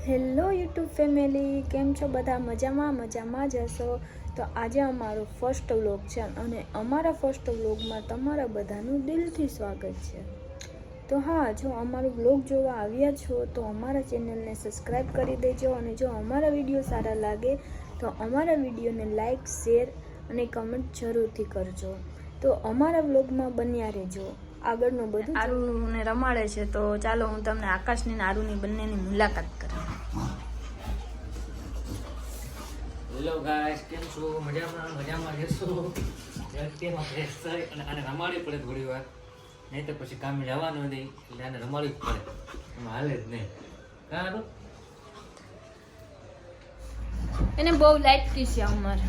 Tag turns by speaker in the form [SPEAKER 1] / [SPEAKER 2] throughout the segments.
[SPEAKER 1] Hello YouTube family, કેમ છો બધા? મજામાં જ હશો. તો આજે અમારો ફર્સ્ટ વ્લોગ છે અને અમારા ફર્સ્ટ વ્લોગમાં તમારા બધાનું દિલથી સ્વાગત છે. તો હા, જો અમારું વ્લોગ જોવા આવ્યા છો તો અમારા ચેનલને સબસ્ક્રાઈબ કરી દેજો અને જો અમારા વિડીયો સારા લાગે તો અમારા વિડીયોને લાઈક, શેર અને કમેન્ટ જરૂરથી કરજો. તો અમારા વ્લોગમાં બન્યા રહેજો. આગળનું બધું આરુને રમાડે છે, તો ચાલો હું તમને આકાશની અને આરુની બંનેની મુલાકાત કરાવું.
[SPEAKER 2] હેલો ગાઈસ, કેમ છો? મજામાં જશો? અત્યારમાં ફ્રેશ થઈ અને આને રમાડવી પડે થોડી વાર, નહીં તો પછી કામે જવાનું નહીં, એટલે આને રમાડવી જ પડે. એમાં હાલે જ નહીં. કાં
[SPEAKER 1] એને બહુ લાઈટ કી છે અમારે.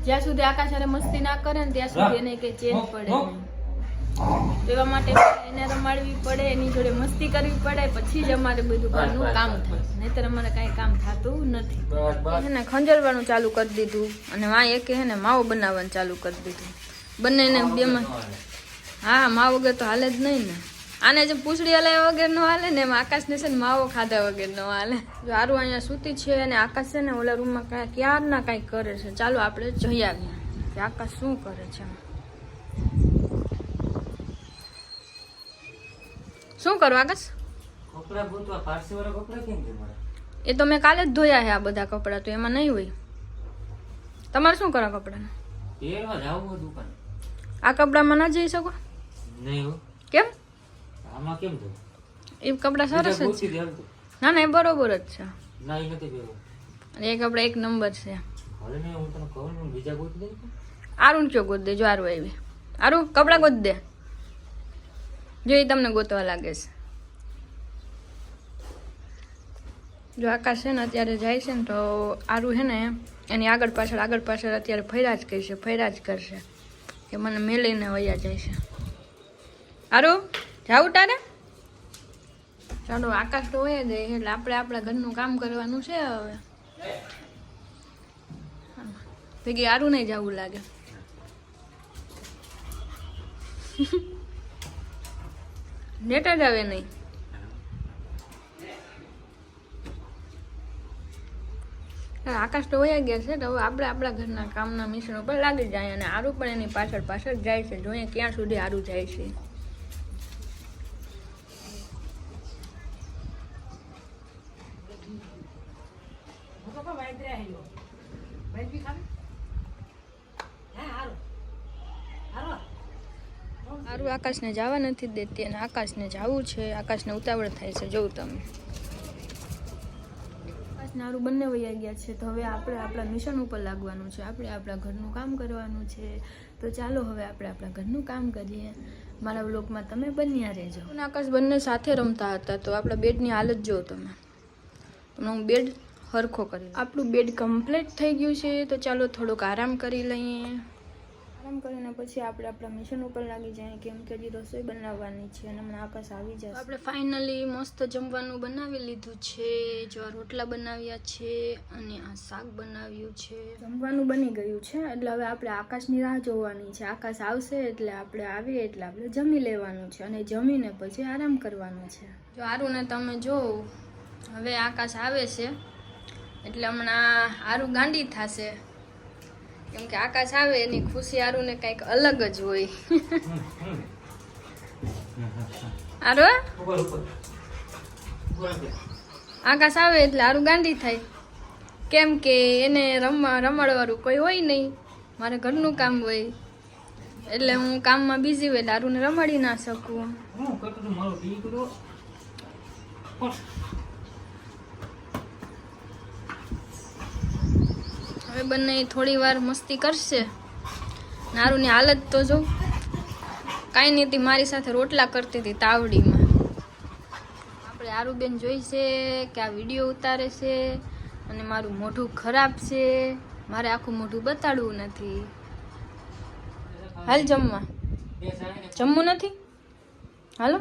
[SPEAKER 1] જ્યાં સુધી આકાશ હારે મસ્તી ના કરે ને ત્યાં સુધી એને કઈ ચેન પડે નહીં. એવા માટે એને રમાડવી પડે, એની જોડે મસ્તી કરવી પડે, પછી જ અમારે બધું ઘરનું કામ થાય, નહીતર અમારે કાંઈ કામ થતું નથી. એને ખંજરવાનું ચાલુ કરી દીધું અને માં એક હે ને માવો બનાવવાનું ચાલુ કરી દીધું. બંનેને બેમાં હા, માવ વગર તો હાલે જ નહીં ને. આને જે પૂછડી હલાવ્યા વગર ન હાલે ને, એમાં આકાશને છે ને માવો ખાધા વગર ન હાલે. જો આરું અહીંયા સૂતી છે અને આકાશ છે ને ઓલા રૂમમાં ક્યારના કાંઈક કરે છે. ચાલો આપણે જોઈ આવીએ કે આકાશ શું કરે છે. શું કરું આકાશ?
[SPEAKER 2] કપડા ગોતવા, પારસી વાળા કપડા કેમ છે મારા?
[SPEAKER 1] એ તો મેં કાલે જ ધોયા છે આ બધા કપડા, તો એમાં નહીં હોય. તમારે શું કરો કપડાને?
[SPEAKER 2] પહેરવા જાવું દુકાન.
[SPEAKER 1] આ કપડામાં ના જઈ શકો?
[SPEAKER 2] નહીં હો.
[SPEAKER 1] કેમ?
[SPEAKER 2] આમાં કેમ છે?
[SPEAKER 1] એ કપડા સરસ જ છે. ના ના, એ બરોબર જ છે.
[SPEAKER 2] ના, એ નથી પહેરવું.
[SPEAKER 1] અને એ કપડા એક નંબર છે.
[SPEAKER 2] હવે ને હું તને કહું ને, બીજા ગોતી દે.
[SPEAKER 1] આરું કયો ગોત દે? જો આરું આવી. આરું કપડા ગોત દે. જો એ તમને ગોતવા લાગે છે. જો આકાશ છે ને અત્યારે જાય છે ને, તો આરું છે ને એની આગળ પાછળ અત્યારે ફર્યા જ કરશે કે મને મેલીને વયા જાય છે. આરું જાવું તારે? ચાલો, આકાશ તો વયા જાય એટલે આપણે આપણા ઘરનું કામ કરવાનું છે. હવે ભેગી આરું નહીં જવું લાગે. નેટ જ આવે નહીં. આકાશ તો વયા ગયા છે, તો હવે આપણે આપણા ઘરના કામના મિશ્રણ પર લાગી જાય અને આરું પણ એની પાછળ જાય છે. જોઈએ ક્યાં સુધી આરું જાય છે. આરું આકાશને જવા નથી દેતી અને આકાશને જવું છે. આકાશને ઉતાવળ થાય છે. જોઉં તમે આકાશને આરું બંને વયા ગયા છે, તો હવે આપણે આપણા મિશન ઉપર લાગવાનું છે. આપણે આપણા ઘરનું કામ કરવાનું છે. તો ચાલો હવે આપણે આપણા ઘરનું કામ કરીએ. મારા વ્લોગમાં તમે બન્યા રહેજો. આકાશ બંને સાથે રમતા હતા, તો આપણા બેડની હાલત જો તમે. હું બેડ હરખો કરી. આપણું બેડ કમ્પ્લીટ થઈ ગયું છે, તો ચાલો થોડોક આરામ કરી લઈએ. આરામ કરીને પછી આપણે આપણા મિશન ઉપર લાગી જાય, કેમ કે હજી રસોઈ બનાવવાની છે અને હમણાં આકાશ આવી જશે. આપણે ફાઇનલી મસ્ત જમવાનું બનાવી લીધું છે. જો આ રોટલા બનાવ્યા છે અને આ શાક બનાવ્યું છે. જમવાનું બની ગયું છે, એટલે હવે આપણે આકાશની રાહ જોવાની છે. આકાશ આવશે એટલે આપણે આવીએ એટલે આપણે જમી લેવાનું છે અને જમીને પછી આરામ કરવાનું છે. જો આરું ને તમે જો, હવે આકાશ આવે છે એટલે હમણાં આરું ગાંડી થશે, કેમ કે આકાશ આવે એની ખુશી આરુને કંઈક અલગ જ હોય. આરો આકાશ આવે એટલે આરું ગાંડી થાય, કેમ કે એને રમાડવાળું કોઈ હોય નહીં. મારે ઘરનું કામ હોય એટલે હું કામમાં બિઝી હોય એટલે આરુને રમાડી ના શકું. હવે બંને થોડી વાર મસ્તી કરશે. નારુની હાલત તો જો, કાંઈ નહીં હતી, મારી સાથે રોટલા કરતી હતી તાવડીમાં. આપણે આરુબેન જોઈશે કે આ વિડીયો ઉતારે છે અને મારું મોઢું ખરાબ છે. મારે આખું મોઢું બતાડવું નથી. હાલ જમવા. જમવું નથી? હાલો,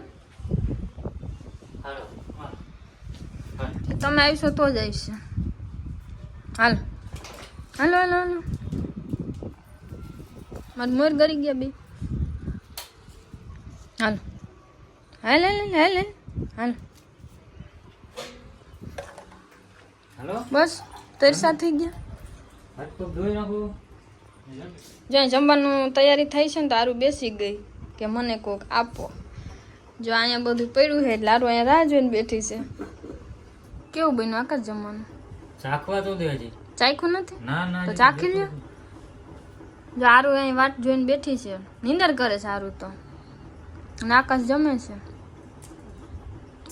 [SPEAKER 1] તમે આવશો તો જ આવશે. હાલો હાલો હાલો હાલો. મારું મોર ગરી ગયા બે. હાલો હાલ હાલ હાલ હાલ હાલ.
[SPEAKER 2] હાલો
[SPEAKER 1] બસ તરસા થઈ ગયા.
[SPEAKER 2] હાથ પગ ધોઈ નાખું.
[SPEAKER 1] જ્યાં જમવાનું તૈયારી થઈ છે ને તો આરું બેસી ગઈ કે મને કોક આપો. જો અહીંયા બધું પડ્યું છે એટલે આરું અહીંયા રાહ જોઈને બેઠી છે. કેવું બન્યું આકાશ જમવાનું?
[SPEAKER 2] ચાખવા તો દે હજી.
[SPEAKER 1] ચાખ્યું નથી
[SPEAKER 2] ના ના
[SPEAKER 1] તો ચાખી લ્યો. જો આરું અહીં વાટ જોઈને બેઠી છે, નીંદર કરે છે આરું તો, અને આકાશ જમે છે.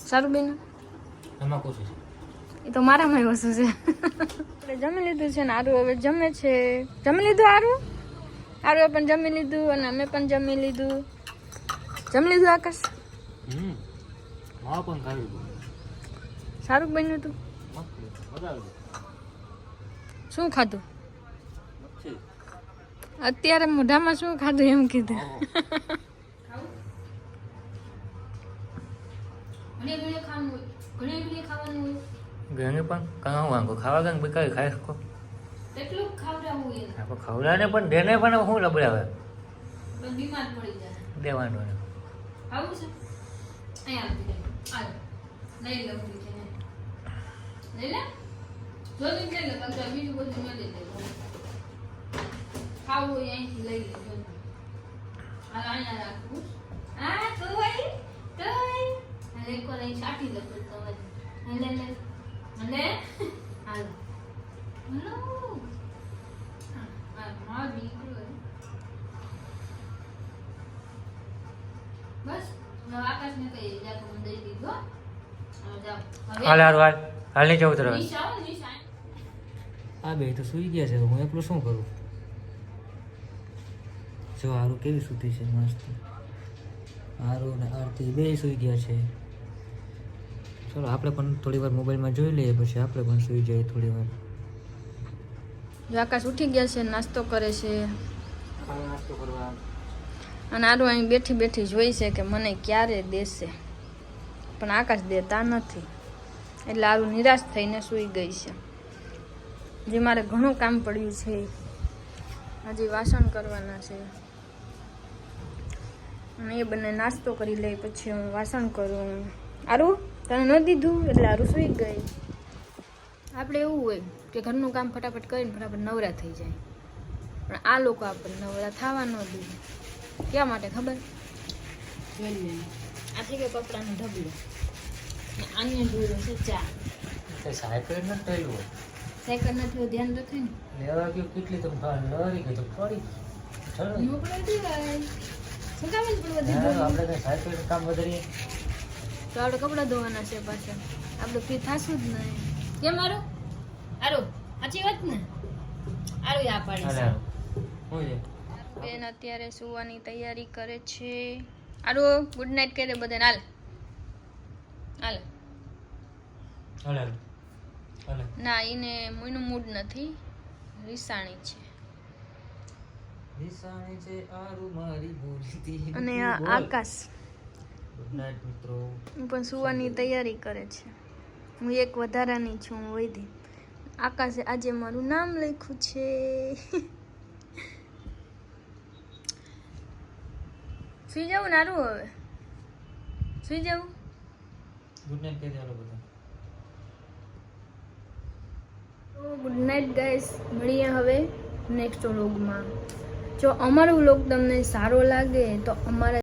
[SPEAKER 1] સારું બેન,
[SPEAKER 2] તમાકુ છે.
[SPEAKER 1] એ તો મારામાં વસ્તુ છે. આપણે જમી લીધું છે ને આરું હવે જમે છે. જમી લીધું આરું? આરું પણ જમી લીધું અને અમે પણ જમી લીધું. જમી લીધું આકાશ?
[SPEAKER 2] માવા પણ ખાવી ગયું.
[SPEAKER 1] સારું બન્યું તું?
[SPEAKER 2] મજા આવી.
[SPEAKER 1] શું ખાધું અત્યારે? મોઢામાં શું ખાધું એમ કીધું.
[SPEAKER 2] ઘણી પણ કાં વાંગો ખાવા ગંગ બી ખાઈ શકો.
[SPEAKER 1] કેટલું ખવડાવવું
[SPEAKER 2] આપણે ખવડાને પણ દેને પણ શું લબડાવે
[SPEAKER 1] તો બીમાર પડી જાય.
[SPEAKER 2] દેવાનું એને.
[SPEAKER 1] આવું છે અહીંયા આવી લઈ લો લઈ લે જો લઈ લે તો બીજું બધું ન લઈ લે. ખાવું હોય અહીંથી લઈ લે. હાલ અહીંયા રાખું. હા તોય હાલ એક વાર અહીં છાંટી લે તો લે લે લે હાલ હેલો હા દીકરો બસ હવે આકાશને કહી જા તો દઈ દીધો. હવે જાઓ
[SPEAKER 2] હાલ હાલ હાલ હાલ નહીં જવું તરફ.
[SPEAKER 1] નિશા નિશા
[SPEAKER 2] આ બે તો સૂઈ ગયા છે, હું એકલું શું કરું? જો આરું કેવી સૂતી છે મસ્ત. આરું ને આરતી બે સૂઈ ગયા છે. ચલો આપણે પણ થોડી વાર મોબાઈલમાં જોઈ લઈએ, પછી આપણે પણ સૂઈ જઈએ થોડી વાર.
[SPEAKER 1] જો આકાશ ઉઠી ગયા છે, નાસ્તો કરે છે,
[SPEAKER 2] નાસ્તો કરવા.
[SPEAKER 1] અને આરું અહીં બેઠી બેઠી જોઈ છે કે મને ક્યારે દેશે, પણ આકાશ દેતા નથી. એટલે આરું નિરાશ થઈને સૂઈ ગઈ છે. જે મારે ઘણું કામ પડ્યું છે, હજી વાસણ કરવાના છે, અને એ બંને નાસ્તો કરી લઈ પછી હું વાસણ કરું. આરું તને ન દીધું એટલે આરું સૂઈ ગઈ. આપણે એવું હોય કે ઘરનું કામ ફટાફટ કરીને ફટાફટ નવરા થઈ જાય, પણ આ લોકો આપણને નવરા થવા ન દે. ક્યાં માટે ખબર? આ થઈ ગયો કપડાનો ઢગલો, આને જોયું છે ચા.
[SPEAKER 2] સાયકલ નથી થયેલું હોય.
[SPEAKER 1] સાયકલ નથી ધ્યાન રાખે ને.
[SPEAKER 2] લેવા ગયો કેટલી તો લરી ગઈ તો પડી.
[SPEAKER 1] મોકલાઈ દેવાય. શું કામ જ પડવા
[SPEAKER 2] ચલો
[SPEAKER 1] દીધું?
[SPEAKER 2] આપણે સાયકલ કામ વધારીએ.
[SPEAKER 1] તો આપણે કપડાં ધોવાના છે પાછા. આપણે ફ્રી થાશું જ નહીં. કેમ આરો આરો સાચી વાત ને? આરો આ પાડે છે.
[SPEAKER 2] હું છે
[SPEAKER 1] બેન અત્યારે સુવાની તૈયારી કરે છે. આરો ગુડ નાઇટ કહી દે બધાને. હાલ હાલ.
[SPEAKER 2] હાલ હાલ.
[SPEAKER 1] ના એને મોઈનું મૂડ નથી, રીસાણી છે.
[SPEAKER 2] નિશાની છે આરું મારી બોલતી.
[SPEAKER 1] અને આ આકાશ
[SPEAKER 2] ગુડ નાઇટ મિત્રો.
[SPEAKER 1] પણ સુવાની તૈયારી કરે છે. હું એક વધારાની છું, હું વૈધી. આકાશે આજે મારું નામ લખ્યું છે. સુઈ જવું ને આરું? હવે સુઈ જવું?
[SPEAKER 2] ગુડ નાઇટ કહી દે હાલો બધા.
[SPEAKER 1] ગુડ નાઇટ ગાઈસ, મળીએ હવે નેક્સ્ટ વ્લોગમાં. જો અમારો વ્લોગ તમને સારો લાગે તો અમારા